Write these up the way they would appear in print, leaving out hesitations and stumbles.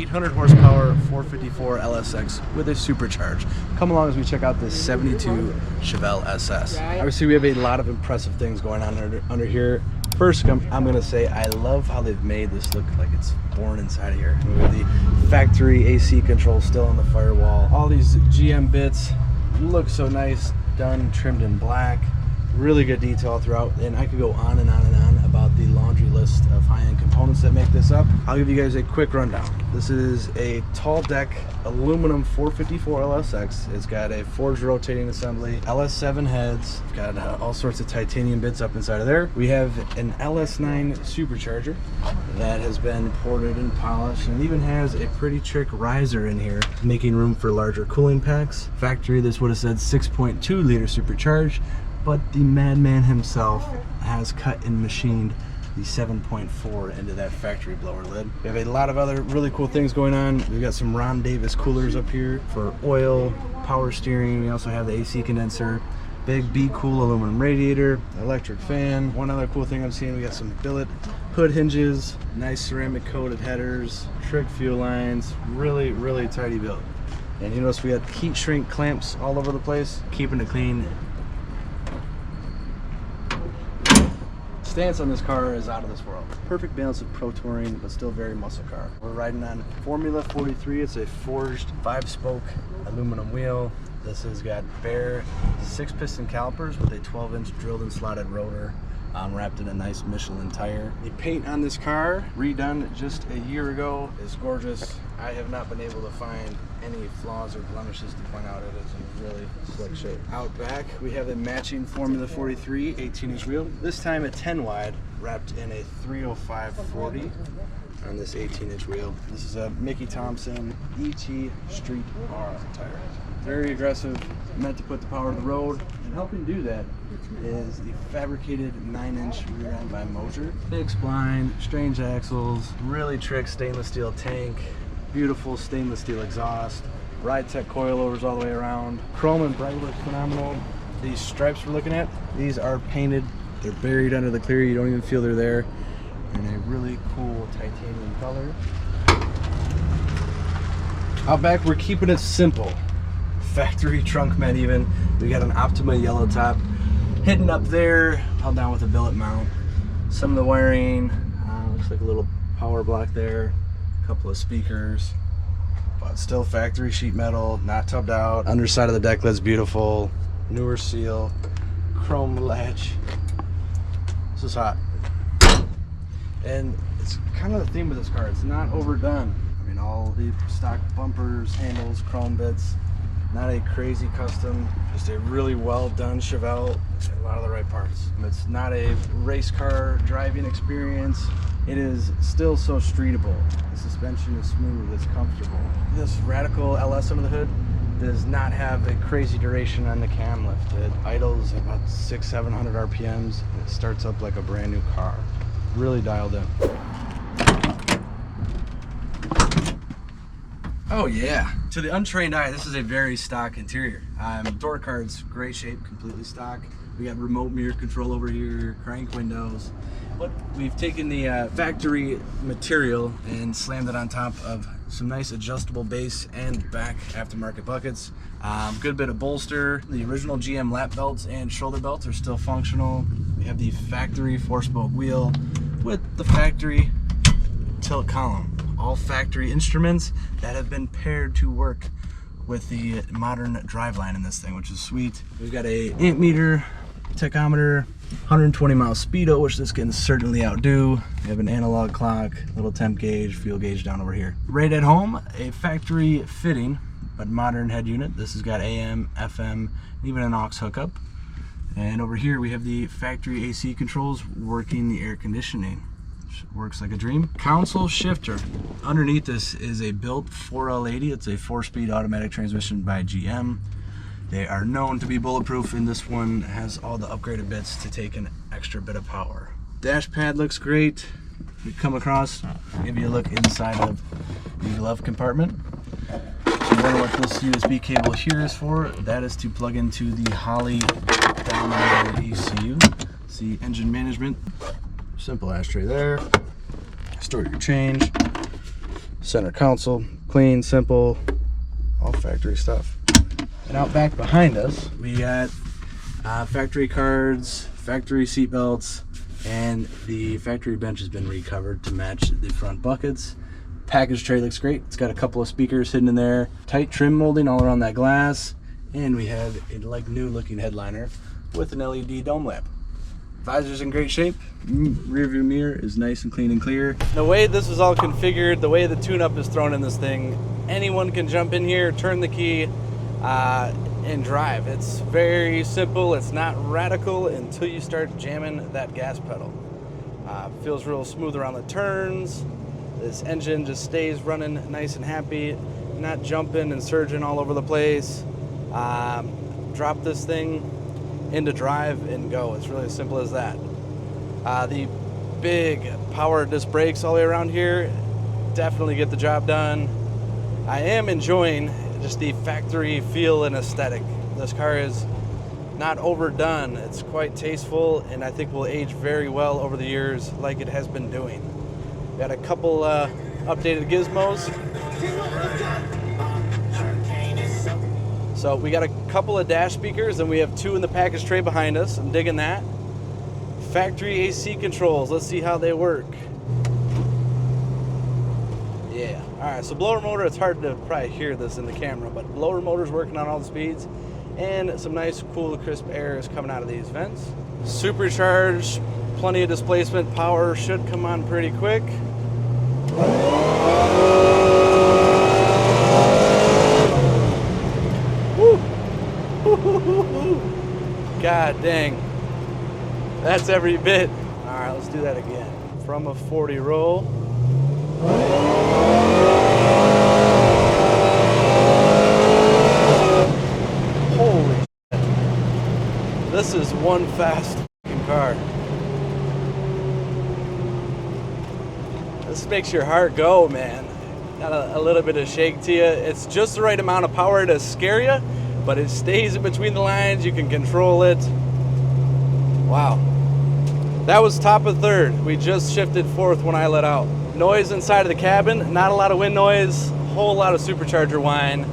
800 horsepower 454 LSX with a supercharge. Come along as we check out this 72 Chevelle SS. Obviously, we have a lot of impressive things going on under here. First, I'm going to say I love how they've made this look like it's born inside of here. We have the factory AC control still on the firewall. All these GM bits look so nice, done, trimmed in black. Really good detail throughout, and I could go on and on and on about the laundry list of high-end components that make this up. I'll give you guys a quick rundown. This is a tall deck aluminum 454 LSX. It's got a forged rotating assembly, LS7 heads. It's got all sorts of titanium bits up inside of there. We have an LS9 supercharger that has been ported and polished, and even has a pretty trick riser in here, making room for larger cooling packs. Factory, this would have said 6.2 liter supercharged, but the madman himself has cut and machined the 7.4 into that factory blower lid. We have a lot of other really cool things going on. We've got some Ron Davis coolers up here for oil, power steering. We also have the AC condenser, big Be Cool aluminum radiator, electric fan. One other cool thing I'm seeing, we got some billet hood hinges, nice ceramic coated headers, trick fuel lines, really, really tidy build. And you notice we got heat shrink clamps all over the place, keeping it clean. Stance on this car is out of this world. Perfect balance of pro touring, but still very muscle car. We're riding on Formula 43. It's a forged 5-spoke aluminum wheel. This has got bare 6-piston calipers with a 12-inch drilled and slotted rotor, wrapped in a nice Michelin tire. The paint on this car, redone just a year ago, is gorgeous. I have not been able to find any flaws or blemishes to point out. It is in really slick shape. Out back, we have a matching Formula 43 18-inch wheel. This time a 10 wide, wrapped in a 305/40 on this 18-inch wheel. This is a Mickey Thompson ET Street R tire. Very aggressive, meant to put the power to the road, and helping do that is the fabricated 9-inch rear end by Moser. Big spline, strange axles, really trick stainless steel tank, beautiful stainless steel exhaust, Ride Tech coilovers all the way around. Chrome and bright looks phenomenal. These stripes we're looking at, these are painted. They're buried under the clear. You don't even feel they're there. In a really cool titanium color. Out back, we're keeping it simple. Factory trunk mat even. We got an Optima yellow top hidden up there, held down with a billet mount. Some of the wiring, looks like a little power block there, a couple of speakers, but still factory sheet metal, not tubbed out. Underside of the deck lid's beautiful, newer seal, chrome latch. This is hot. And it's kind of the theme of this car, it's not overdone. I mean, all the stock bumpers, handles, chrome bits. Not a crazy custom, just a really well done Chevelle. A lot of the right parts. It's not a race car driving experience. It is still so streetable. The suspension is smooth, it's comfortable. This Radical LS under the hood does not have a crazy duration on the cam lift. It idles about 600-700 RPMs, and it starts up like a brand new car. Really dialed in. Oh yeah. To the untrained eye, this is a very stock interior. Door cards, great shape, completely stock. We got remote mirror control over here, crank windows. But we've taken the factory material and slammed it on top of some nice adjustable base and back aftermarket buckets. Good bit of bolster. The original GM lap belts and shoulder belts are still functional. We have the factory 4-spoke wheel with the factory tilt column. All factory instruments that have been paired to work with the modern driveline in this thing, which is sweet. We've got a amp meter, tachometer, 120 mile speedo, which this can certainly outdo. We have an analog clock, little temp gauge, fuel gauge down over here. Right at home, a factory fitting but modern head unit. This has got AM, FM, even an aux hookup. And over here we have the factory AC controls working the air conditioning. Works like a dream. Console shifter. Underneath this is a built 4L80. It's a 4-speed automatic transmission by GM. They are known to be bulletproof, and this one has all the upgraded bits to take an extra bit of power. Dash pad looks great. We come across, give you a look inside of the glove compartment. So you wonder what this USB cable here is for. That is to plug into the Holley downloader ECU. It's the engine management. Simple ashtray there. Store your change. Center console, clean, simple, all factory stuff. And out back behind us, we got factory cards, factory seat belts, and the factory bench has been recovered to match the front buckets. Package tray looks great. It's got a couple of speakers hidden in there. Tight trim molding all around that glass. And we have a like new looking headliner with an LED dome lamp. Visor's in great shape. Rear view mirror is nice and clean and clear. The way this is all configured, the way the tune-up is thrown in this thing, anyone can jump in here, turn the key, and drive. It's very simple. It's not radical until you start jamming that gas pedal. Feels real smooth around the turns. This engine just stays running nice and happy, not jumping and surging all over the place. Drop this thing into drive and go. It's really as simple as that. The big power disc brakes all the way around here definitely get the job done. I am enjoying just the factory feel and aesthetic. This car is not overdone. It's quite tasteful, and I think will age very well over the years like it has been doing. Got a couple updated gizmos. So we got a couple of dash speakers, and we have 2 in the package tray behind us. I'm digging that. Factory AC controls. Let's see how they work. Yeah. All right. So blower motor. It's hard to probably hear this in the camera, but blower motor's working on all the speeds, and some nice, cool, crisp air is coming out of these vents. Supercharged. Plenty of displacement. Power should come on pretty quick. God dang. That's every bit. All right, let's do that again. From a 40 roll. Holy shit. This is one fast car. This makes your heart go, man. Got a little bit of shake to you. It's just the right amount of power to scare you, but it stays in between the lines. You can control it. Wow. That was top of third. We just shifted fourth when I let out. Noise inside of the cabin, not a lot of wind noise, whole lot of supercharger whine.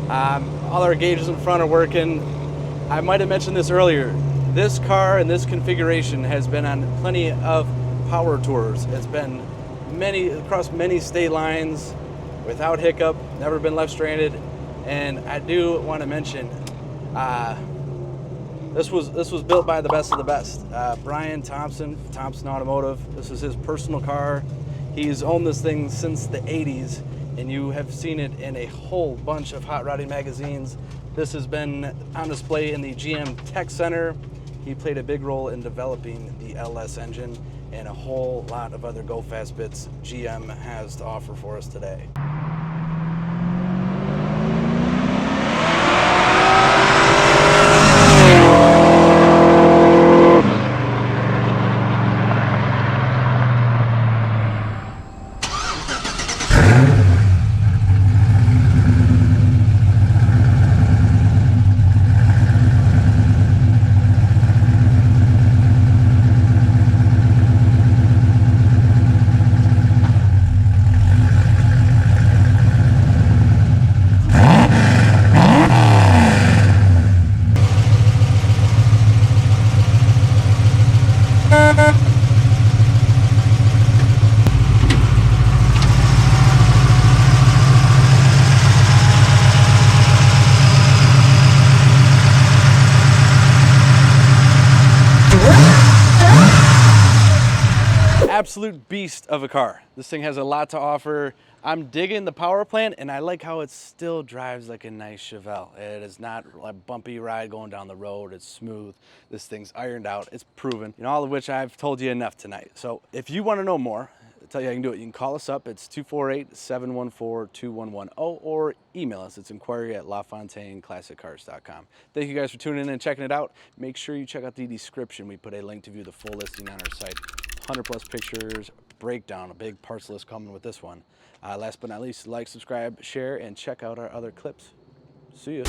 All our gauges in front are working. I might have mentioned this earlier. This car and this configuration has been on plenty of power tours. It's been across many state lines without hiccup, never been left stranded. And I do want to mention, this was built by the best of the best. Brian Thompson, Thompson Automotive. This is his personal car. He's owned this thing since the 80s, and you have seen it in a whole bunch of hot rodding magazines. This has been on display in the GM Tech Center. He played a big role in developing the LS engine and a whole lot of other go-fast bits GM has to offer for us today. Absolute beast of a car. This thing has a lot to offer. I'm digging the power plant, and I like how it still drives like a nice Chevelle. It is not a bumpy ride going down the road. It's smooth. This thing's ironed out. It's proven. And all of which I've told you enough tonight. So if you want to know more, I'll tell you I can do it. You can call us up. It's 248-714-2110 or email us. It's inquiry@LaFontaineClassicCars.com. Thank you guys for tuning in and checking it out. Make sure you check out the description. We put a link to view the full listing on our site. 100+ pictures, breakdown, a big parts list coming with this one. Last but not least, like, subscribe, share, and check out our other clips. See ya.